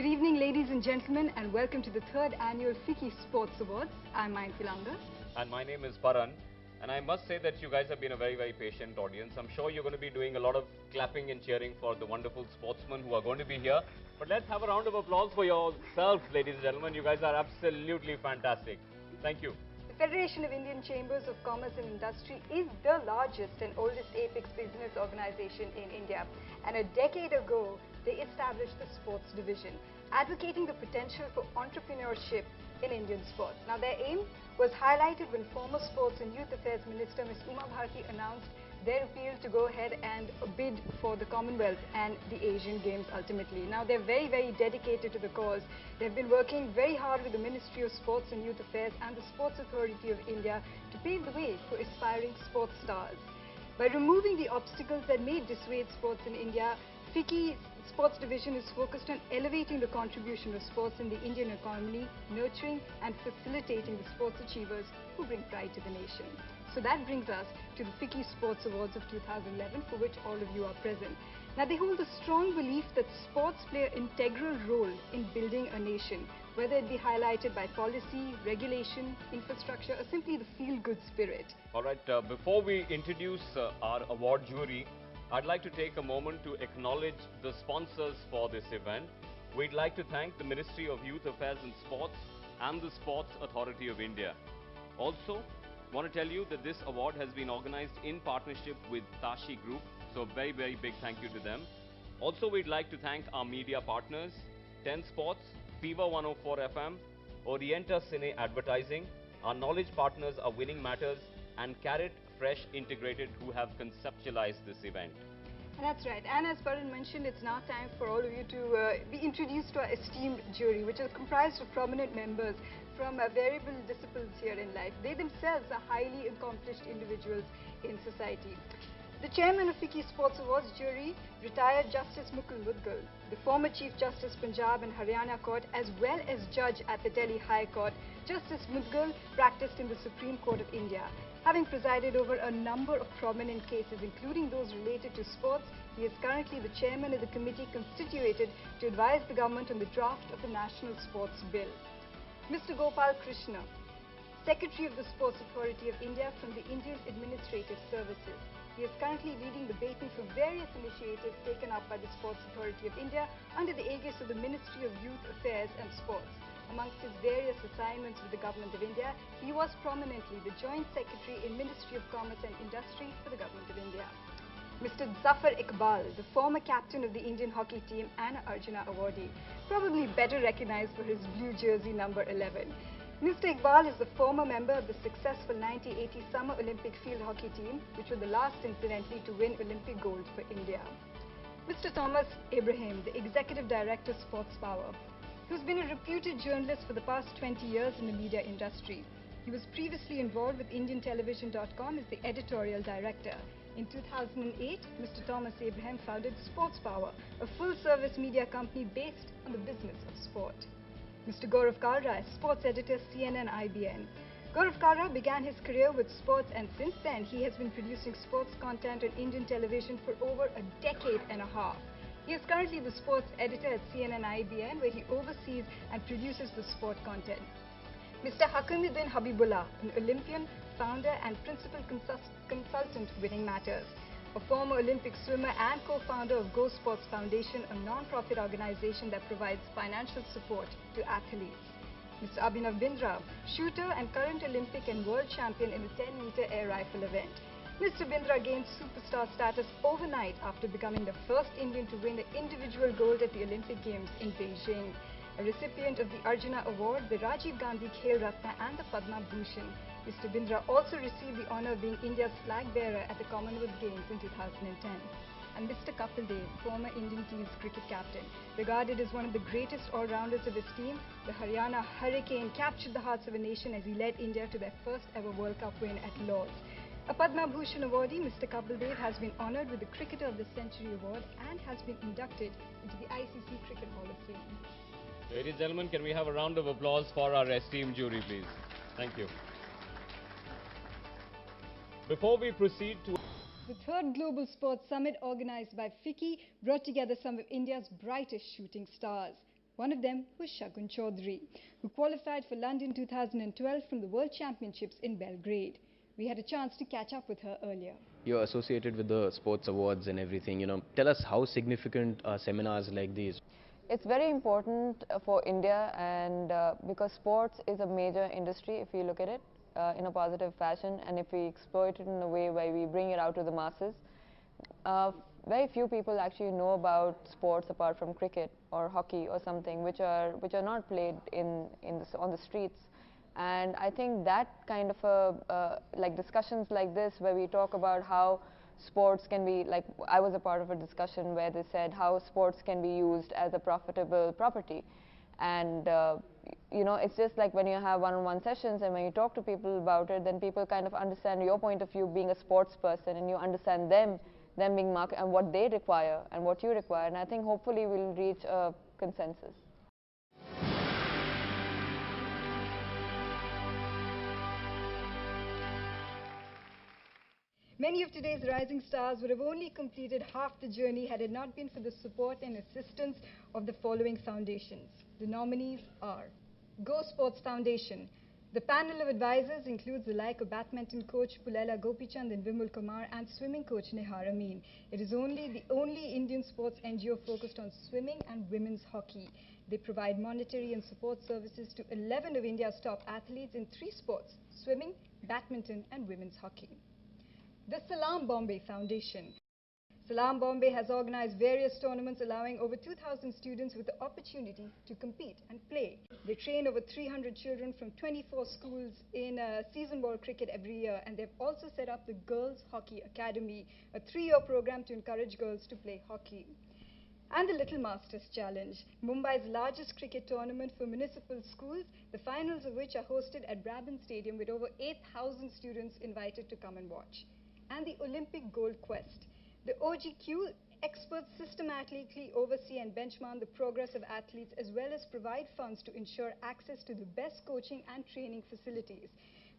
Good evening, ladies and gentlemen, and welcome to the third annual Ficci Sports Awards. I'm Filanga. And my name is Paran. And I must say that you guys have been a very, very patient audience. I'm sure you're going to be doing a lot of clapping and cheering for the wonderful sportsmen who are going to be here. But let's have a round of applause for yourselves, ladies and gentlemen. You guys are absolutely fantastic. Thank you. The Federation of Indian Chambers of Commerce and Industry is the largest and oldest apex business organization in India. And a decade ago, they established the sports division, advocating the potential for entrepreneurship in Indian sports. Now, their aim was highlighted when former Sports and Youth Affairs Minister Ms. Uma Bharti announced their appeal to go ahead and bid for the Commonwealth and the Asian Games ultimately. Now, they're very, very dedicated to the cause. They've been working very hard with the Ministry of Sports and Youth Affairs and the Sports Authority of India to pave the way for aspiring sports stars. By removing the obstacles that may dissuade sports in India, Ficci's Sports Division is focused on elevating the contribution of sports in the Indian economy, nurturing and facilitating the sports achievers who bring pride to the nation. So that brings us to the Ficci Sports Awards of 2011, for which all of you are present. Now, they hold a strong belief that sports play an integral role in building a nation, whether it be highlighted by policy, regulation, infrastructure, or simply the feel-good spirit. All right, before we introduce our award jury, I'd like to take a moment to acknowledge the sponsors for this event. We'd like to thank the Ministry of Youth Affairs and Sports and the Sports Authority of India. Also, want to tell you that this award has been organized in partnership with Tashee Group, so very, very big thank you to them. Also, we'd like to thank our media partners, 10 Sports, Fever 104 FM, Orienta Cine Advertising. Our knowledge partners are Winning Matters and Carrot Fresh Integrated, who have conceptualized this event. And that's right. And as Paran mentioned, it's now time for all of you to be introduced to our esteemed jury, which is comprised of prominent members from variable disciplines here in life. They themselves are highly accomplished individuals in society. The chairman of Ficci Sports Awards jury, retired Justice Mukul Mudgal, the former Chief Justice Punjab and Haryana Court, as well as judge at the Delhi High Court. Justice Mudgal practiced in the Supreme Court of India. Having presided over a number of prominent cases, including those related to sports, he is currently the chairman of the committee constituted to advise the government on the draft of the National Sports Bill. Mr. Gopal Krishna, Secretary of the Sports Authority of India from the Indian Administrative Services. He is currently leading the baton for various initiatives taken up by the Sports Authority of India under the aegis of the Ministry of Youth Affairs and Sports. Amongst his various assignments with the Government of India, he was prominently the Joint Secretary in Ministry of Commerce and Industry for the Government of India. Mr. Zafar Iqbal, the former captain of the Indian hockey team and Arjuna awardee, probably better recognized for his blue jersey number 11. Mr. Iqbal is the former member of the successful 1980 Summer Olympic field hockey team, which were the last incidentally to win Olympic gold for India. Mr. Thomas Abraham, the Executive Director, Sports Power, who's been a reputed journalist for the past 20 years in the media industry. He was previously involved with IndianTelevision.com as the editorial director. In 2008, Mr. Thomas Abraham founded Sports Power, a full-service media company based on the business of sport. Mr. Gaurav Kalra, sports editor, CNN IBN. Gaurav Kalra began his career with sports, and since then he has been producing sports content on Indian television for over a decade and a half. He is currently the sports editor at CNN IBN, where he oversees and produces the sport content. Mr. Hakimuddin Habibullah, an Olympian, founder and principal consultant Winning Matters, a former Olympic swimmer and co-founder of Go Sports Foundation, a non-profit organization that provides financial support to athletes. Mr. Abhinav Bindra, shooter and current Olympic and world champion in the 10-meter air rifle event. Mr. Bindra gained superstar status overnight after becoming the first Indian to win the individual gold at the Olympic Games in Beijing. A recipient of the Arjuna Award, the Rajiv Gandhi Khel Ratna and the Padma Bhushan, Mr. Bindra also received the honour of being India's flag bearer at the Commonwealth Games in 2010. And Mr. Kapil Dev, former Indian team's cricket captain, regarded as one of the greatest all-rounders of his team, the Haryana Hurricane captured the hearts of a nation as he led India to their first ever World Cup win at Lord's. A Padma Bhushan awardee, Mr. Kapil Dev, has been honoured with the Cricketer of the Century award and has been inducted into the ICC Cricket Hall of Fame. Ladies and gentlemen, can we have a round of applause for our esteemed jury, please? Thank you. Before we proceed to The third Global Sports Summit, organized by Ficci, brought together some of India's brightest shooting stars. One of them was Shagun Chaudhary, who qualified for London 2012 from the World Championships in Belgrade. We had a chance to catch up with her earlier. You're associated with the sports awards and everything, tell us how significant are seminars like these? It's very important for India, and because sports is a major industry if you look at it in a positive fashion, and if we exploit it in a way where we bring it out to the masses. Very few people actually know about sports apart from cricket or hockey or something, which are not played on the streets. And I think that kind of like discussions like this, where we talk about how sports can be, like I was a part of a discussion where they said how sports can be used as a profitable property. And it's just like when you have one-on-one sessions and when you talk to people about it, then people kind of understand your point of view being a sports person, and you understand them being market and what they require and what you require. And I think hopefully we'll reach a consensus. Many of today's rising stars would have only completed half the journey had it not been for the support and assistance of the following foundations. The nominees are Go Sports Foundation. The panel of advisors includes the like of badminton coach Pulela Gopichand and Vimal Kumar and swimming coach Nihar Amin. It is the only Indian sports NGO focused on swimming and women's hockey. They provide monetary and support services to 11 of India's top athletes in 3 sports: swimming, badminton and women's hockey. The Salam Bombay Foundation. Salam Bombay has organized various tournaments allowing over 2,000 students with the opportunity to compete and play. They train over 300 children from 24 schools in season ball cricket every year, and they've also set up the Girls Hockey Academy, a 3-year program to encourage girls to play hockey. And the Little Masters Challenge, Mumbai's largest cricket tournament for municipal schools, the finals of which are hosted at Brabant Stadium with over 8,000 students invited to come and watch. And the Olympic Gold Quest. The OGQ experts systematically oversee and benchmark the progress of athletes, as well as provide funds to ensure access to the best coaching and training facilities.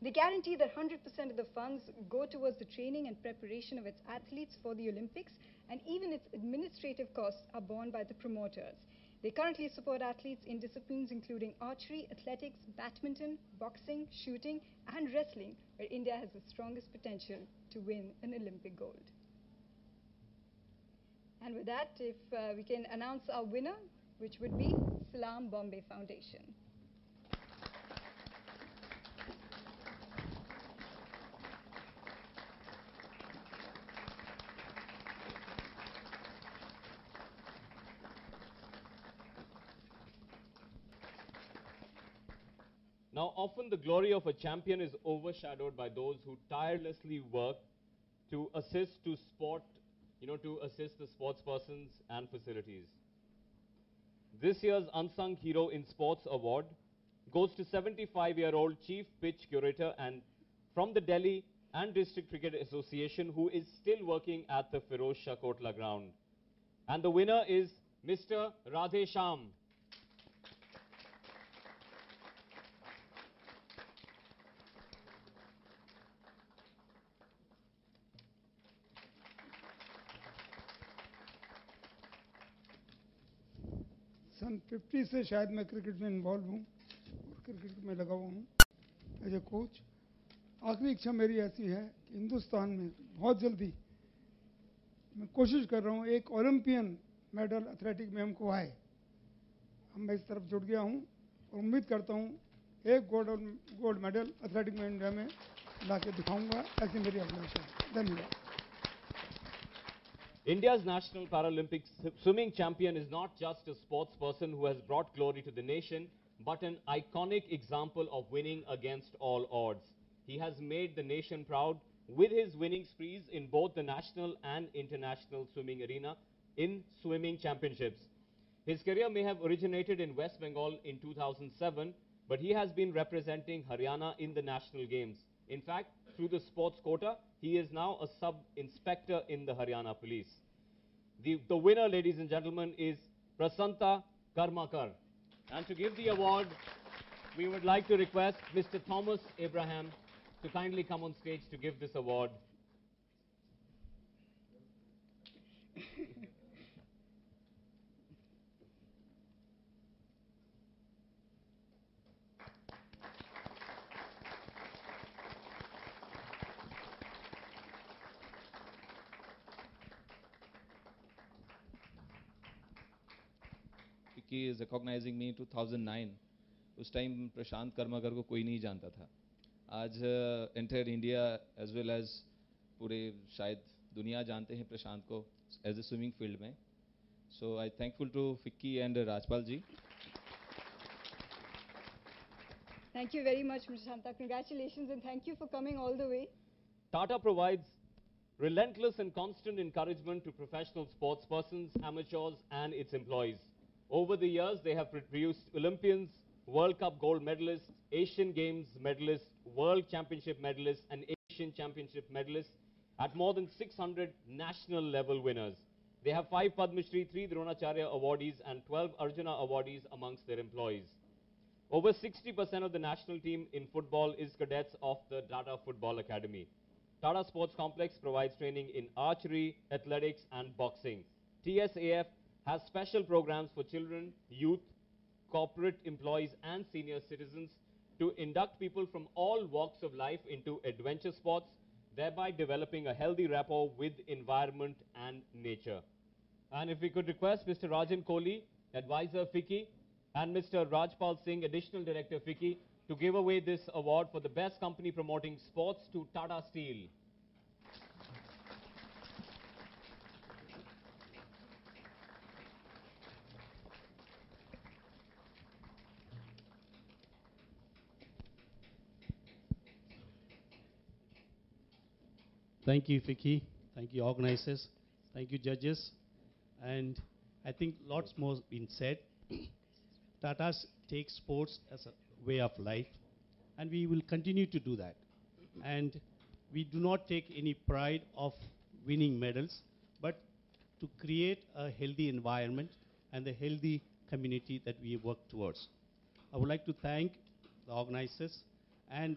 They guarantee that 100% of the funds go towards the training and preparation of its athletes for the Olympics, and even its administrative costs are borne by the promoters. They currently support athletes in disciplines including archery, athletics, badminton, boxing, shooting, and wrestling, where India has the strongest potential to win an Olympic gold. And with that, if we can announce our winner, which would be Salam Bombay Foundation. Now, often the glory of a champion is overshadowed by those who tirelessly work to assist the sports persons and facilities. This year's Unsung Hero in Sports Award goes to 75-year-old Chief Pitch Curator and from the Delhi and District Cricket Association, who is still working at the Firoz Shah Kotla ground. And the winner is Mr. Radhe Shyam. सन 50 से शायद मैं cricket में involve हूँ और cricket में लगा हुआ हूँ एज ए कोच। आखिरी इच्छा मेरी ऐसी है कि हिंदुस्तान में बहुत जल्दी मैं कोशिश कर रहा हूँ एक ओलंपियन मेडल एथलेटिक में हमको आए। मैं इस तरफ जुड़ गया हूँ और उम्मीद करता हूँ एक गोल्ड मेडल एथलेटिक में इंडिया में ला के दिखाऊँगा, ऐसी मेरी अभिलाषा है। धन्यवाद। India's national Paralympic swimming champion is not just a sports person who has brought glory to the nation, but an iconic example of winning against all odds. He has made the nation proud with his winning sprees in both the national and international swimming arena in swimming championships. His career may have originated in West Bengal in 2007, but he has been representing Haryana in the national games. In fact, through the sports quota, he is now a sub-inspector in the Haryana police. The winner, ladies and gentlemen, is Prasanta Karmakar. And to give the award, we would like to request Mr. Thomas Abraham to kindly come on stage to give this award. Ficci is recognizing me in 2009. उस time प्रशांत कर्मकर को कोई नहीं जानता था. आज entire India as well as पूरे शायद दुनिया जानते हैं प्रशांत को एज ए स्विमिंग फील्ड में. So I thankful to FICCI and Rajpal ji. Thank you very much, Mr. Shanta. Congratulations and thank you for coming all the way. Tata provides relentless and constant encouragement to professional sports persons, amateurs and its employees. Over the years, they have produced Olympians, World Cup gold medalists, Asian Games medalists, World Championship medalists and Asian Championship medalists at more than 600 national level winners. They have 5 Padma Shri, 3 Dronacharya awardees and 12 Arjuna awardees amongst their employees. Over 60% of the national team in football is cadets of the Tata Football Academy. Tata Sports Complex provides training in archery, athletics and boxing. TSAF has special programs for children, youth, corporate employees and senior citizens to induct people from all walks of life into adventure sports, thereby developing a healthy rapport with environment and nature. And if we could request Mr. Rajan Kohli, Advisor Ficci, and Mr. Rajpal Singh, Additional Director Ficci, to give away this award for the best company promoting sports to Tata Steel. Thank you, Ficci. Thank you, organizers. Thank you, judges. And I think lots more been said. Tata's take sports as a way of life, and we will continue to do that. And we do not take any pride of winning medals, but to create a healthy environment and a healthy community that we work towards. I would like to thank the organizers, and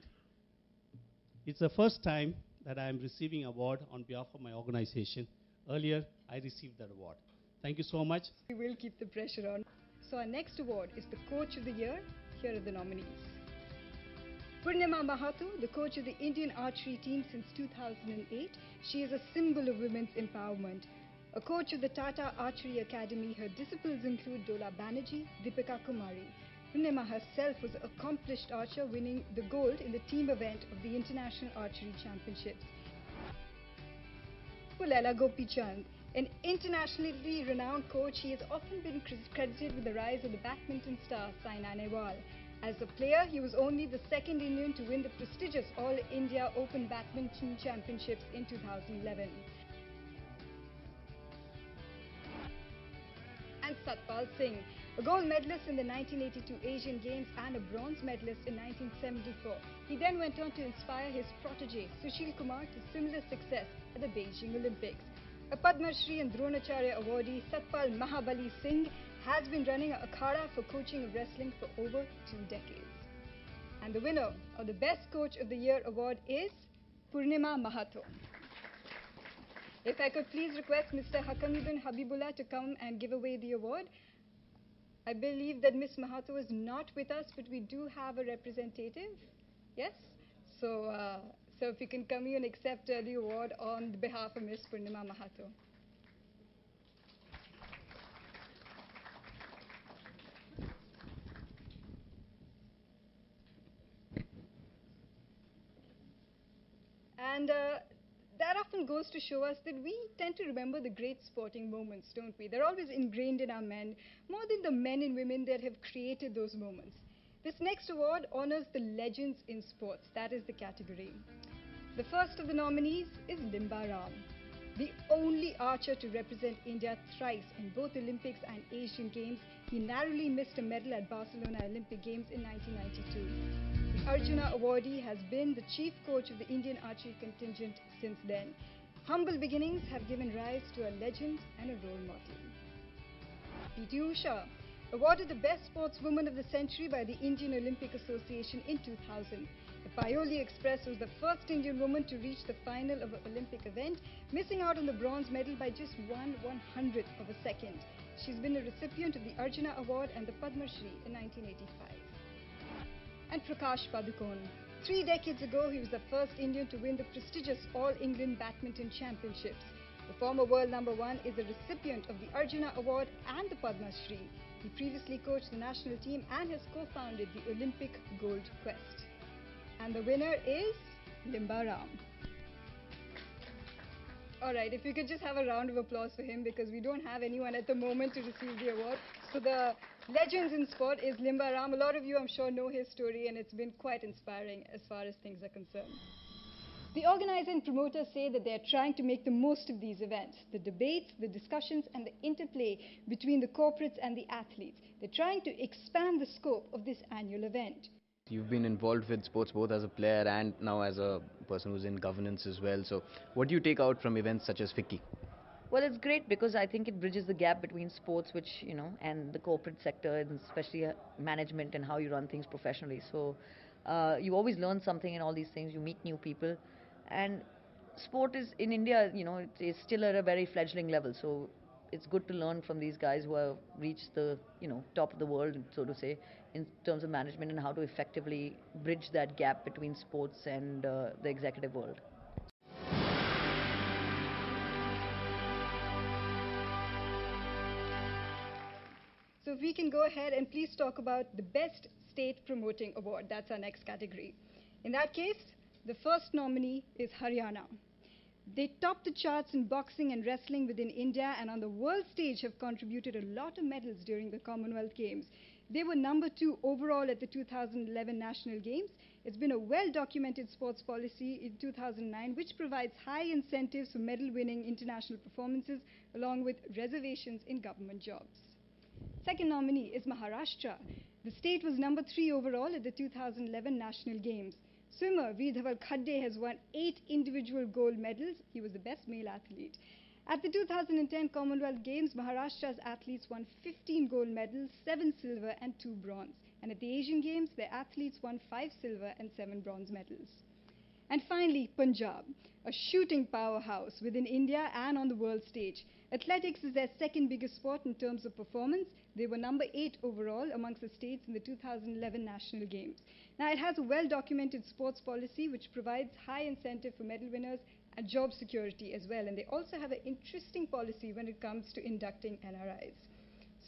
it's the first time that I am receiving an award on behalf of my organization. Earlier, I received that award. Thank you so much. We will keep the pressure on. So our next award is the Coach of the Year. Here are the nominees. Purnima Mahato, the coach of the Indian archery team since 2008. She is a symbol of women's empowerment. A coach of the Tata Archery Academy, her disciples include Dola Banerjee, Deepika Kumari. Purnima herself was an accomplished archer, winning the gold in the team event of the International Archery Championships. Pulela Gopichand, an internationally renowned coach, he has often been credited with the rise of the badminton star Saina Nehwal. As a player, he was only the second Indian to win the prestigious All India Open Badminton Championships in 2011. And Satpal Singh, a gold medalist in the 1982 Asian Games and a bronze medalist in 1974. He then went on to inspire his protege, Sushil Kumar, to similar success at the Beijing Olympics. A Padma Shri and Dronacharya awardee, Satpal Mahabali Singh, has been running a akhada for coaching of wrestling for over 2 decades. And the winner of the Best Coach of the Year award is Purnima Mahato. If I could please request Mr. Hakamuddin Habibullah to come and give away the award. I believe that Ms. Mahato is not with us, but we do have a representative. Yes? So if you can come here and accept the award on behalf of Ms. Purnima Mahato. And that often goes to show us that we tend to remember the great sporting moments, don't we? They're always ingrained in our men, more than the men and women that have created those moments. This next award honors the legends in sports. That is the category. The first of the nominees is Limba Ram, the only archer to represent India thrice in both Olympics and Asian Games. He narrowly missed a medal at Barcelona Olympic Games in 1992. The Arjuna awardee has been the chief coach of the Indian archery contingent since then. Humble beginnings have given rise to a legend and a role model. P.T. Usha, awarded the best sportswoman of the century by the Indian Olympic Association in 2000. The Paioli Express was the first Indian woman to reach the final of an Olympic event, missing out on the bronze medal by just 1/100th of a second. She's been a recipient of the Arjuna Award and the Padma Shri in 1985. And Prakash Padukone. 3 decades ago, he was the first Indian to win the prestigious All England Badminton Championships. The former world #1 is a recipient of the Arjuna Award and the Padma Shri. He previously coached the national team and has co-founded the Olympic Gold Quest. And the winner is Limba Ram. Alright, if you could just have a round of applause for him, because we don't have anyone at the moment to receive the award. So the legends in sport is Limba Ram. A lot of you, I'm sure, know his story, and it's been quite inspiring as far as things are concerned. The organizer and promoters say that they're trying to make the most of these events, the debates, the discussions, and the interplay between the corporates and the athletes. They're trying to expand the scope of this annual event. You've been involved with sports both as a player and now as a person who's in governance as well. So what do you take out from events such as Ficci? Well, it's great because I think it bridges the gap between sports, which, and the corporate sector, and especially management and how you run things professionally. So you always learn something in all these things. You meet new people. And sport is, in India, it's still at a very fledgling level. So it's good to learn from these guys who have reached the, top of the world, so to say, in terms of management and how to effectively bridge that gap between sports and the executive world. So if we can go ahead and please talk about the Best State Promoting Award. That's our next category. In that case, the first nominee is Haryana. They topped the charts in boxing and wrestling within India, and on the world stage have contributed a lot of medals during the Commonwealth Games. They were number 2 overall at the 2011 National Games. It's been a well-documented sports policy in 2009, which provides high incentives for medal-winning international performances, along with reservations in government jobs. Second nominee is Maharashtra. The state was number 3 overall at the 2011 National Games. Swimmer Veer Dhaval Khadde has won 8 individual gold medals. He was the best male athlete. At the 2010 Commonwealth Games, Maharashtra's athletes won 15 gold medals, 7 silver and 2 bronze. And at the Asian Games, their athletes won 5 silver and 7 bronze medals. And finally, Punjab, a shooting powerhouse within India and on the world stage. Athletics is their second biggest sport in terms of performance. They were number 8 overall amongst the states in the 2011 National Games. Now, it has a well-documented sports policy which provides high incentive for medal winners and job security as well. And they also have an interesting policy when it comes to inducting NRIs.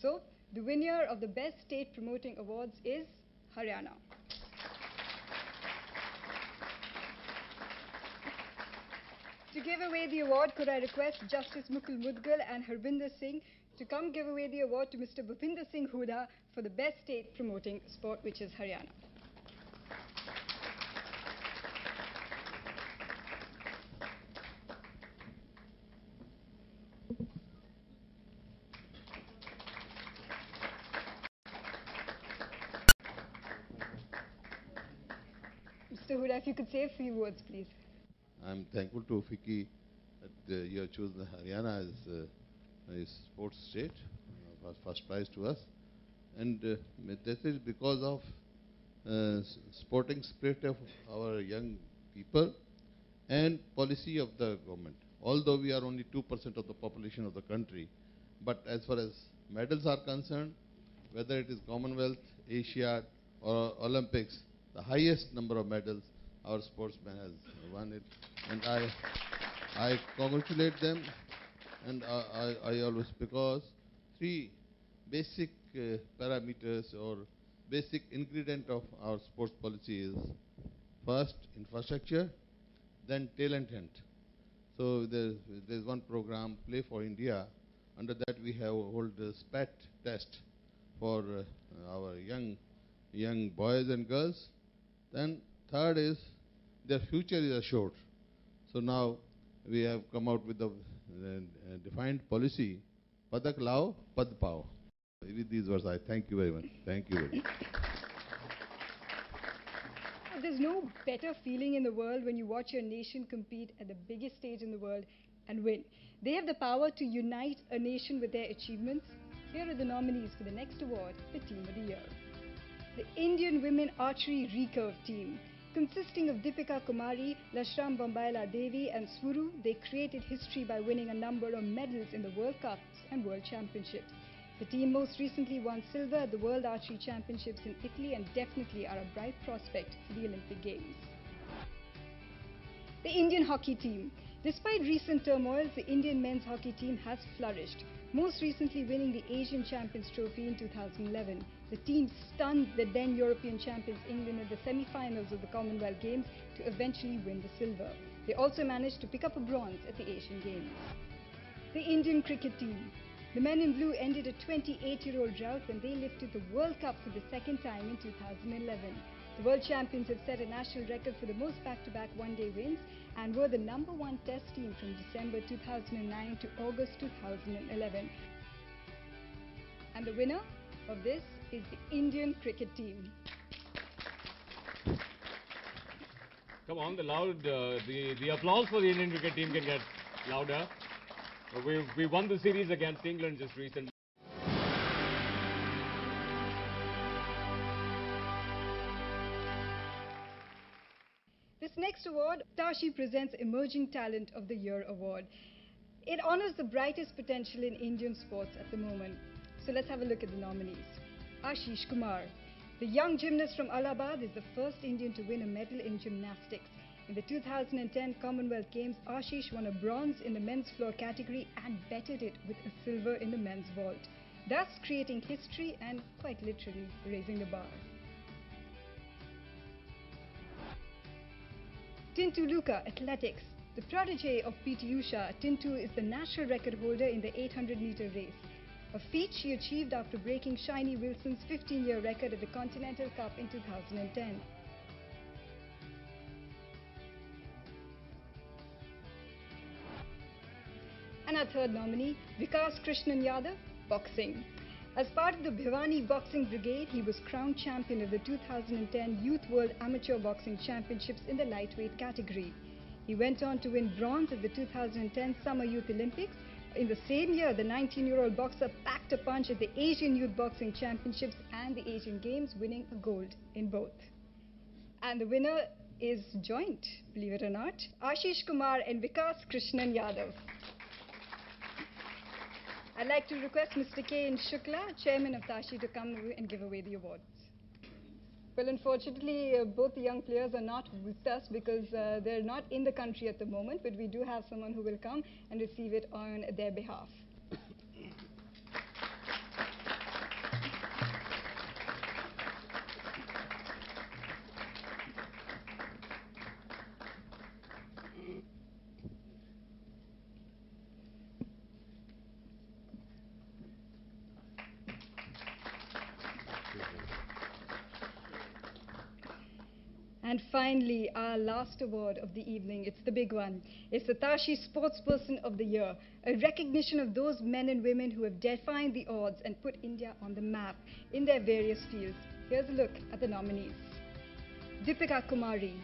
So, the winner of the Best State Promoting Awards is Haryana. To give away the award, could I request Justice Mukul Mudgal and Harbinder Singh to come give away the award to Mr. Bhupinder Singh Huda for the Best State Promoting Sport, which is Haryana. Mr. Huda, if you could say a few words, please. I'm thankful to Ficci that you have chosen Haryana as a sports state, first prize to us. And this is because of sporting spirit of our young people and policy of the government. Although we are only 2% of the population of the country, but as far as medals are concerned, whether it is Commonwealth, Asia or Olympics, the highest number of medals our sportsman has won it. And I congratulate them, and I always, because 3 basic parameters or basic ingredient of our sports policy is first infrastructure, then talent hunt. So there's one program, Play for India. Under that we have hold the SPAT test for our young boys and girls. Then third is their future is assured. So now we have come out with the defined policy, Padak Lao, Pad Pao. With these words, I thank you very much. Thank you very much. There's no better feeling in the world when you watch your nation compete at the biggest stage in the world and win. They have the power to unite a nation with their achievements. Here are the nominees for the next award, the Team of the Year. The Indian Women Archery Recurve Team. Consisting of Deepika Kumari, Lashram Bombaila Devi and Swuru, they created history by winning a number of medals in the World Cups and World Championships. The team most recently won silver at the World Archery Championships in Italy and definitely are a bright prospect for the Olympic Games. The Indian Hockey Team. Despite recent turmoils, the Indian men's hockey team has flourished, most recently winning the Asian Champions Trophy in 2011. The team stunned the then European champions England in the semi-finals of the Commonwealth Games to eventually win the silver. They also managed to pick up a bronze at the Asian Games. The Indian cricket team. The men in blue ended a 28-year-old drought when they lifted the World Cup for the second time in 2011. The world champions have set a national record for the most back-to-back one-day wins and were the #1 test team from December 2009 to August 2011. And the winner of this is the Indian cricket team. Come on, the applause for the Indian cricket team can get louder. We won the series against England just recently. This next award, Tashee presents Emerging Talent of the Year award. It honors the brightest potential in Indian sports at the moment. So let's have a look at the nominees. Ashish Kumar. The young gymnast from Allahabad is the first Indian to win a medal in gymnastics. In the 2010 Commonwealth Games, Ashish won a bronze in the men's floor category and bettered it with a silver in the men's vault, thus creating history and quite literally raising the bar. Tintu Luka, athletics. The protege of PT Usha, Tintu is the national record holder in the 800-meter race, a feat she achieved after breaking Shiny Wilson's 15-year record at the Continental Cup in 2010. And our third nominee, Vikas Krishnan Yadav, boxing. As part of the Bhiwani Boxing Brigade, he was crowned champion of the 2010 Youth World Amateur Boxing Championships in the lightweight category. He went on to win bronze at the 2010 Summer Youth Olympics. In the same year, the 19-year-old boxer packed a punch at the Asian Youth Boxing Championships and the Asian Games, winning a gold in both. And the winner is joint, believe it or not, Ashish Kumar and Vikas Krishnan Yadav. I'd like to request Mr. K.N. Shukla, Chairman of Tashee, to come and give away the awards. Well, unfortunately, both the young players are not with us because they're not in the country at the moment, but we do have someone who will come and receive it on their behalf. And finally, our last award of the evening, it's the big one. It's the Tashee Sportsperson of the Year, a recognition of those men and women who have defied the odds and put India on the map in their various fields. Here's a look at the nominees. Deepika Kumari,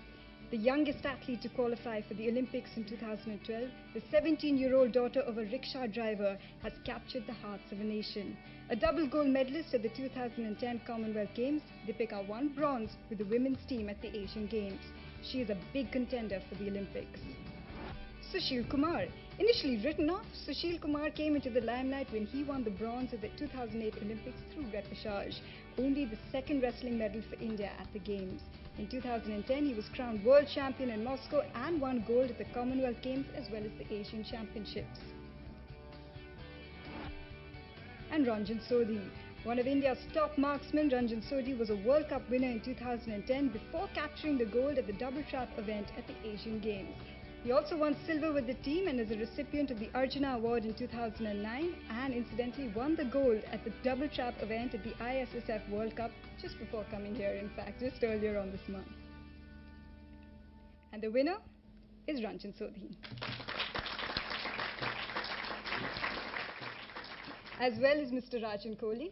the youngest athlete to qualify for the Olympics in 2012, the 17-year-old daughter of a rickshaw driver, has captured the hearts of a nation. A double gold medalist at the 2010 Commonwealth Games, Deepika won bronze with the women's team at the Asian Games. She is a big contender for the Olympics. Sushil Kumar. Initially written off, Sushil Kumar came into the limelight when he won the bronze at the 2008 Olympics through repechage, only the second wrestling medal for India at the Games. In 2010, he was crowned world champion in Moscow and won gold at the Commonwealth Games as well as the Asian Championships. And Ranjan Sodhi. One of India's top marksmen, Ranjan Sodhi was a World Cup winner in 2010 before capturing the gold at the double trap event at the Asian Games. He also won silver with the team and is a recipient of the Arjuna Award in 2009 and incidentally won the gold at the double trap event at the ISSF World Cup just before coming here, in fact, just earlier on this month. And the winner is Ranjan Sodhi. As well as Mr. Rajan Kohli.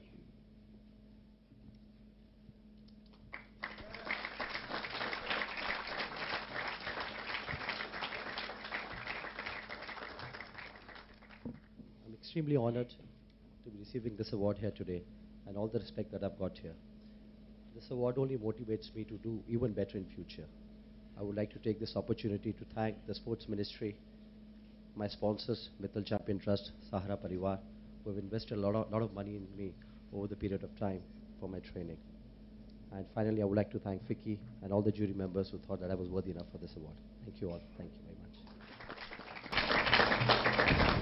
I'm extremely honored to be receiving this award here today and all the respect that I've got here. This award only motivates me to do even better in future. I would like to take this opportunity to thank the Sports Ministry, my sponsors, Mittal Champion Trust, Sahara Parivar, who have invested a lot of money in me over the period of time for my training. And finally, I would like to thank Ficci and all the jury members who thought that I was worthy enough for this award. Thank you all. Thank you very much.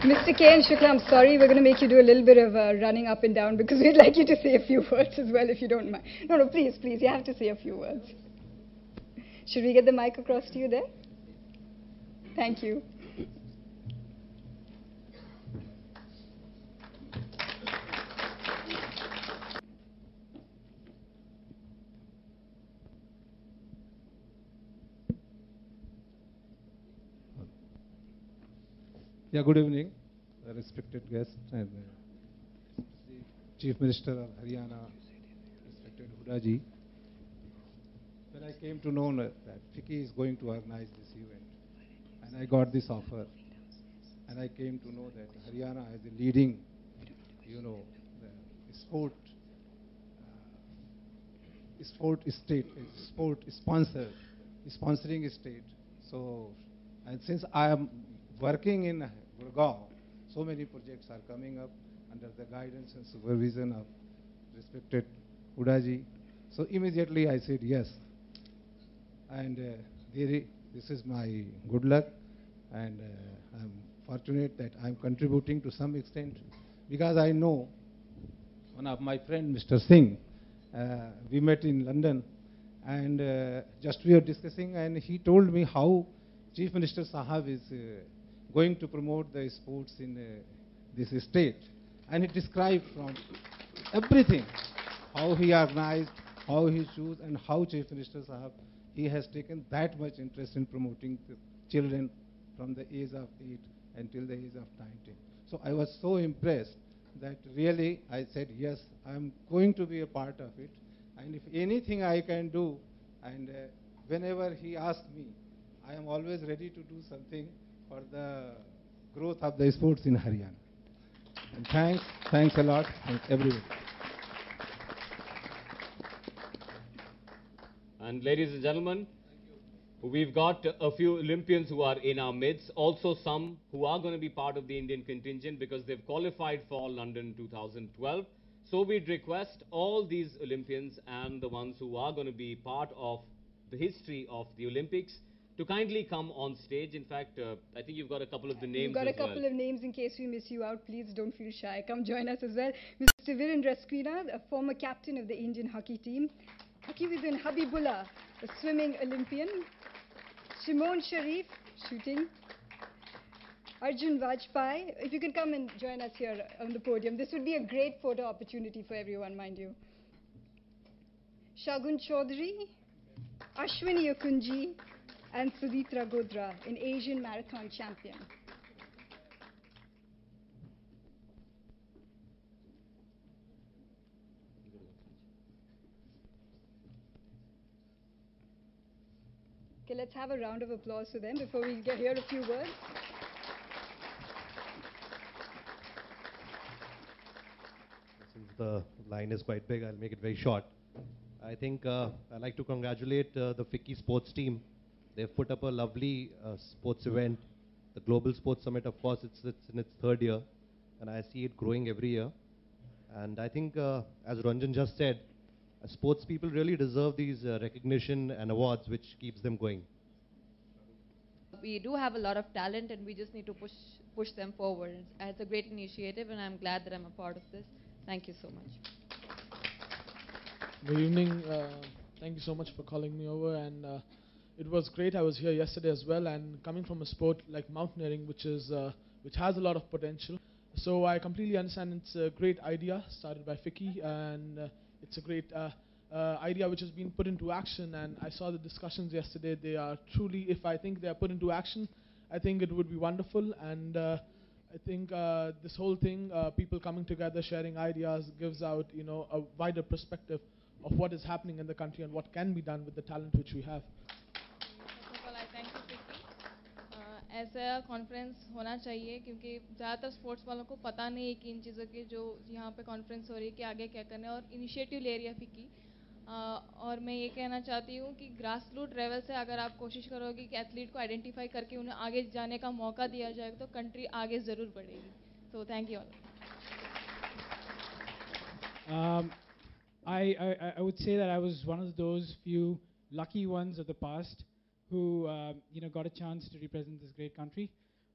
Mr. K. and Shukla, I'm sorry, we're going to make you do a little bit of running up and down because we'd like you to say a few words as well, if you don't mind. No, please, please, you have to say a few words. Should we get the mic across to you there? Thank you. Yeah, good evening, respected guests and the Chief Minister of Haryana, respected Huda ji. When I came to know that Ficci is going to organize this event, and I got this offer, and I came to know that Haryana has a leading, sport sponsoring state. So, and since I am working in Gurgaon, so many projects are coming up under the guidance and supervision of respected Huda ji. So immediately I said yes. And this is my good luck, and I'm fortunate that I'm contributing to some extent, because I know one of my friend, Mr. Singh, we met in London, and just we were discussing, and he told me how Chief Minister Sahab is going to promote the sports in this state. And he described from everything, how he organized, how he chose, and how Chief Minister Sahab, he has taken that much interest in promoting the children from the age of 8 until the age of 19. So I was so impressed that really I said, yes, I'm going to be a part of it. And if anything I can do, and whenever he asks me, I am always ready to do something for the growth of the sports in Haryana. And thanks a lot, thanks everyone. And ladies and gentlemen, we've got a few Olympians who are in our midst, also some who are going to be part of the Indian contingent because they've qualified for London 2012. So we'd request all these Olympians and the ones who are going to be part of the history of the Olympics to kindly come on stage. In fact, I think you've got a couple of the names You've got a as well. couple of names in case we miss you out. Please don't feel shy. Come join us as well. Mr. Virendra Skrina, a former captain of the Indian hockey team. Hakimuddin Habibullah, a swimming Olympian. Shimon Sharif, shooting. Arjun Vajpayee, if you can come and join us here on the podium. This would be a great photo opportunity for everyone, mind you. Shagun Chaudhary, Ashwini Okunji, and Sudhitra Godra, an Asian marathon champion. Okay, let's have a round of applause for them before we hear a few words. Since the line is quite big, I'll make it very short. I think I'd like to congratulate the Ficci sports team. They've put up a lovely sports event. The Global Sports Summit, of course, it's in its third year, and I see it growing every year. And I think, as Ranjan just said, sports people really deserve these recognition and awards, which keeps them going. We do have a lot of talent, and we just need to push them forward. It's a great initiative, and I'm glad that I'm a part of this. Thank you so much. Good evening. Thank you so much for calling me over, and it was great. I was here yesterday as well, and coming from a sport like mountaineering, which has a lot of potential. So I completely understand it's a great idea started by Ficci, and it's a great idea which has been put into action. And I saw the discussions yesterday. They are truly, if I think they are put into action, I think it would be wonderful. And I think this whole thing, people coming together, sharing ideas, gives out a wider perspective of what is happening in the country and what can be done with the talent which we have. First of all, I thank you, Ficci. ऐसा conference होना चाहिए क्योंकि ज़्यादातर sports वालों को पता नहीं है कि इन चीज़ों की जो यहाँ पे कॉन्फ्रेंस हो रही है कि आगे क्या करना है और इनिशिएटिव ले रही है फ़िक्की और मैं ये कहना चाहती हूँ कि ग्रास रूट लेवल से अगर आप कोशिश करोगे कि एथलीट को आइडेंटिफाई करके उन्हें आगे जाने का मौका दिया जाएगा तो कंट्री आगे ज़रूर बढ़ेगी तो thank you all I would say that I was one of those few lucky ones of the past who got a chance to represent this great country.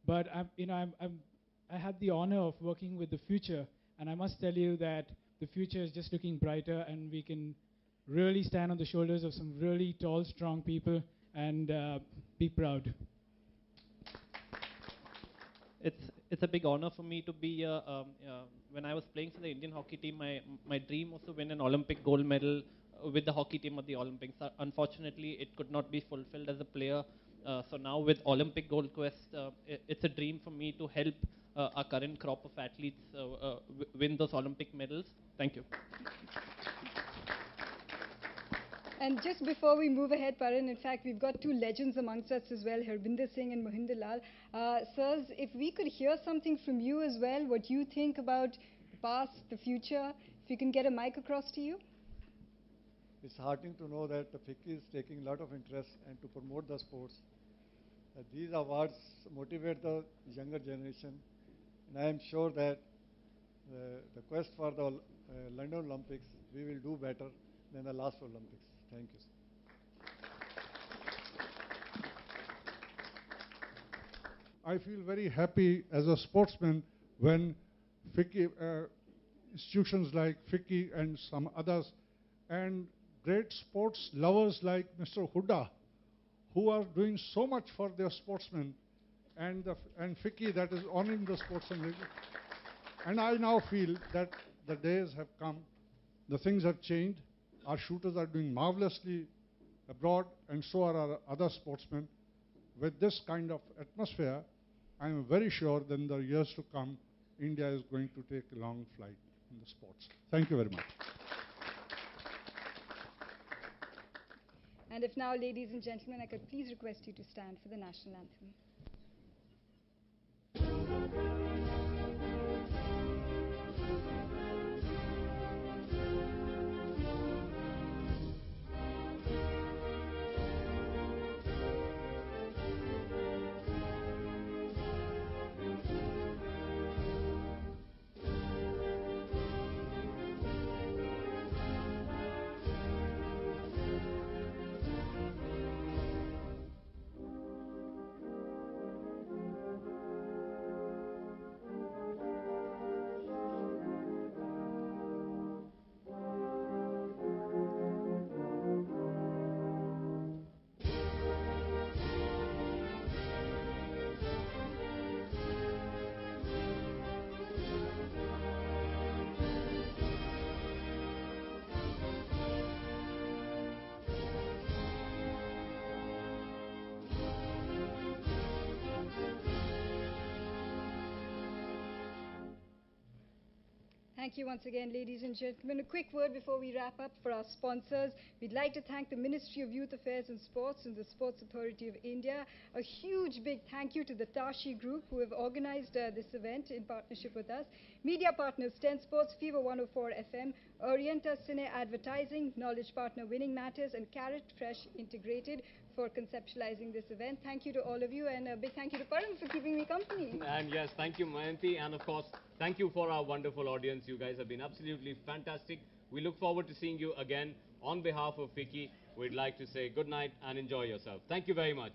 But I'm I had the honor of working with the future, and I must tell you that the future is just looking brighter, and we can really stand on the shoulders of some really tall, strong people and be proud. It's a big honor for me to be here. When I was playing for the Indian hockey team, my dream was to win an Olympic gold medal with the hockey team at the Olympics. Unfortunately, it could not be fulfilled as a player. So now with Olympic Gold Quest, it's a dream for me to help our current crop of athletes win those Olympic medals. Thank you. And just before we move ahead, Paran, in fact, we've got two legends amongst us as well, Harbinder Singh and Mohinder Lal. Sirs, if we could hear something from you as well, what you think about the past, the future, if you can get a mic across to you. It's heartening to know that the Ficci is taking a lot of interest and to promote the sports. These awards motivate the younger generation, and I am sure that the quest for the London Olympics, we will do better than the last Olympics. Thank you. I feel very happy as a sportsman when Ficci, institutions like Ficci and some others, and great sports lovers like Mr. Hooda, who are doing so much for their sportsmen, and Ficci that is honoring the sportsmen. And I now feel that the days have come, the things have changed. Our shooters are doing marvelously abroad, and so are our other sportsmen. With this kind of atmosphere, I am very sure that in the years to come, India is going to take a long flight in the sports. Thank you very much. And if now, ladies and gentlemen, I could please request you to stand for the national anthem. Thank you once again, ladies and gentlemen. A quick word before we wrap up for our sponsors. We'd like to thank the Ministry of Youth Affairs and Sports and the Sports Authority of India. A huge big thank you to the Tashee Group who have organized this event in partnership with us. Media partners 10 Sports, Fever 104 FM, Orienta Cine Advertising, Knowledge Partner Winning Matters, and Carrot Fresh Integrated for conceptualizing this event. Thank you to all of you, and a big thank you to Paran for keeping me company. And yes, thank you, Mayanti, and of course, thank you for our wonderful audience. You guys have been absolutely fantastic. We look forward to seeing you again. On behalf of Ficci, we'd like to say good night and enjoy yourself. Thank you very much.